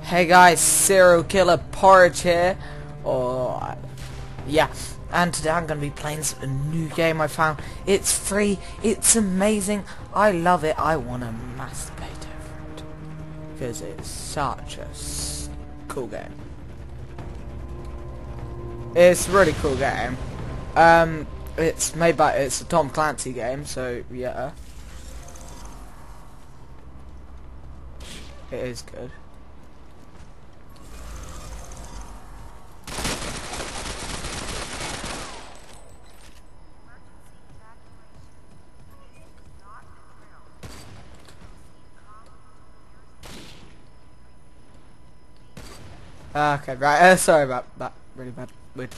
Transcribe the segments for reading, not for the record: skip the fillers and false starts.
Hey guys, serial killer porridge here, yeah, and today I'm going to be playing a new game I found. It's free, it's amazing, I love it, I want to masturbate over it, because it's such a cool game. It's a really cool game. It's a Tom Clancy game, so yeah, it is good. Okay, right, sorry about that, really bad, weird.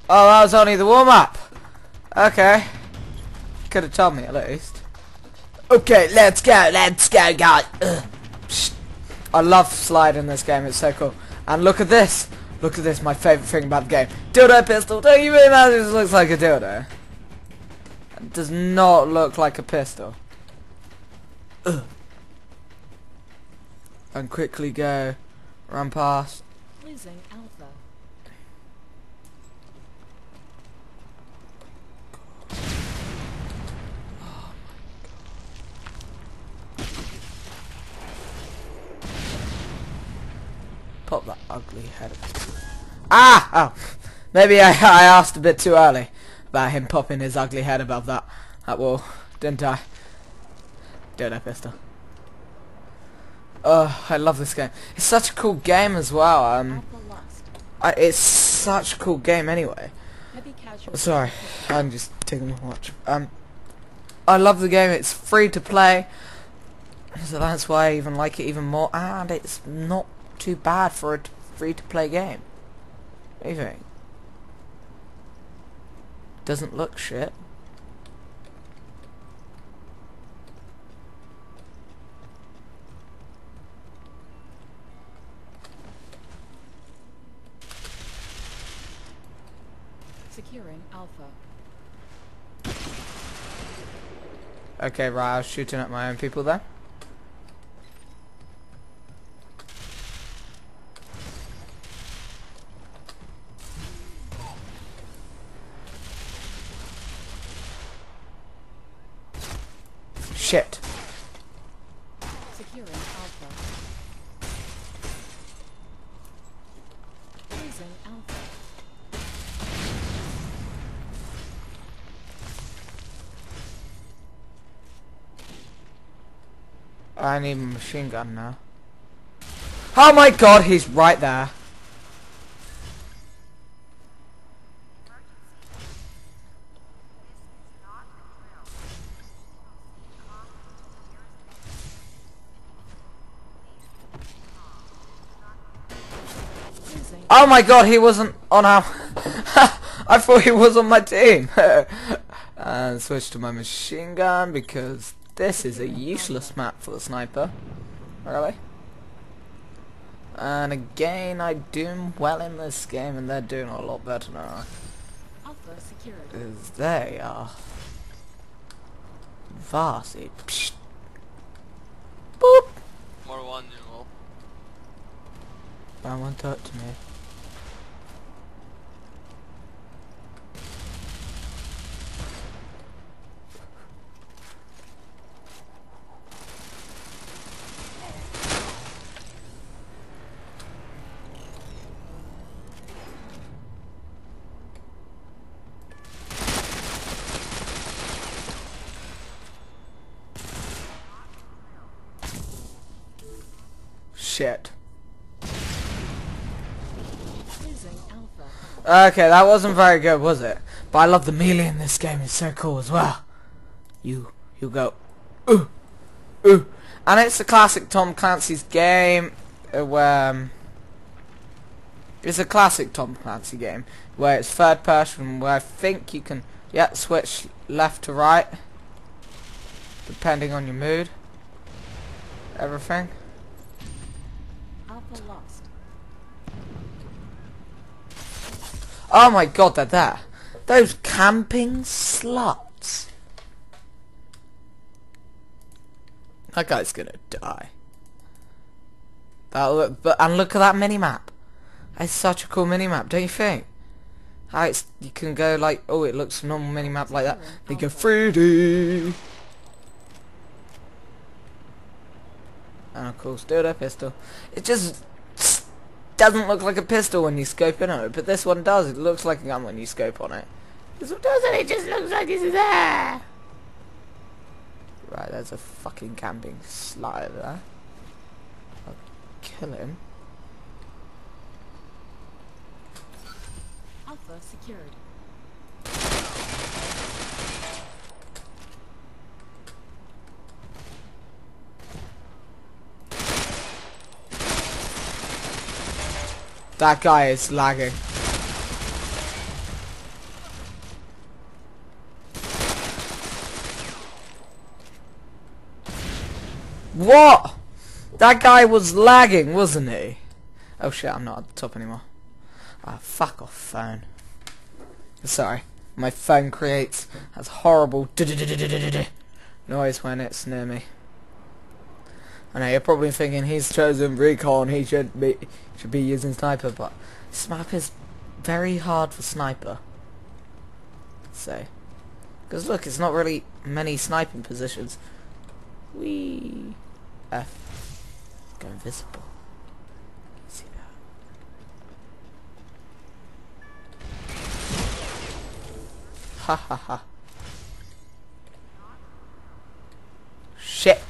Oh, that was only the warm-up. Okay. Could have told me at least. Okay, let's go, guys. I love sliding this game, it's so cool. And look at this. Look at this, my favourite thing about the game. Dildo pistol. Don't you realise this looks like a dildo? It does not look like a pistol. And quickly go. Run past. Losing Alpha. Pop that ugly head. Ah! Oh, maybe I asked a bit too early about him popping his ugly head above that wall, didn't I? Dildo pistol. Oh, I love this game. It's such a cool game as well. It's such a cool game anyway. Sorry, I'm just taking a watch. I love the game. It's free to play, so that's why I even like it even more. And it's not too bad for a free-to-play game. What do you think? Doesn't look shit. Securing Alpha. Okay, right, I was shooting at my own people there. Shit. Securing Alpha. Losing Alpha. I need a machine gun now. Oh my god, he's right there. Oh my god, he wasn't on our... I thought he was on my team. And switch to my machine gun because this is a useless map for the sniper. Really? And again, I'm doing well in this game and they're doing a lot better now. Alpha secured. Because they are... vastly... Psst. Boop! More one, you know. I won't talk to me. Shit. Okay, that wasn't very good, was it? But I love the melee in this game. It's so cool as well. You go, ooh, ooh, and it's a classic Tom Clancy's game where It's a classic Tom Clancy game where it's third person, where I think you can switch left to right depending on your mood. Everything. Alpha lost. Oh my god, they're there. Those camping sluts. That guy's gonna die. And look at that mini-map. It's such a cool mini-map, don't you think? How you can go like, oh, it looks a normal mini-map like that. They go 3D. And of course, dildo pistol. It just doesn't look like a pistol when you scope in on it, but this one does. It looks like a gun when you scope on it. This one doesn't. It just looks like it's there. Right, there's a fucking camping slut over there. I'll kill him. Alpha secured. That guy is lagging. What? That guy was lagging, wasn't he? Oh shit, I'm not at the top anymore. Ah, fuck off, phone. Sorry. My phone creates that horrible noise when it's near me. I know you're probably thinking he's chosen recon, he should be using sniper, but this map is very hard for sniper. So, because look, it's not really many sniping positions. Wee F. Go invisible. See that? Ha ha ha. Shit.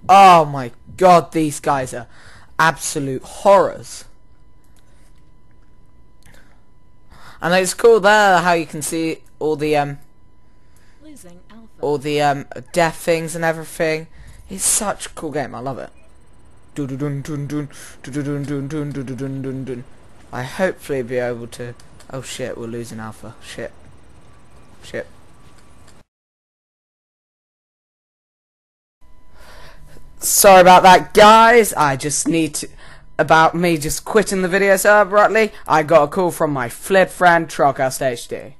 Oh my god, these guys are absolute horrors. And it's cool there how you can see all the Losing Alpha. death things and everything. It's such a cool game, I love it. I hopefully be able to. Oh shit, we're losing Alpha. Shit. Shit. Sorry about that, guys. I just need to... About me just quitting the video so abruptly, I got a call from my flip friend, Trollcast HD.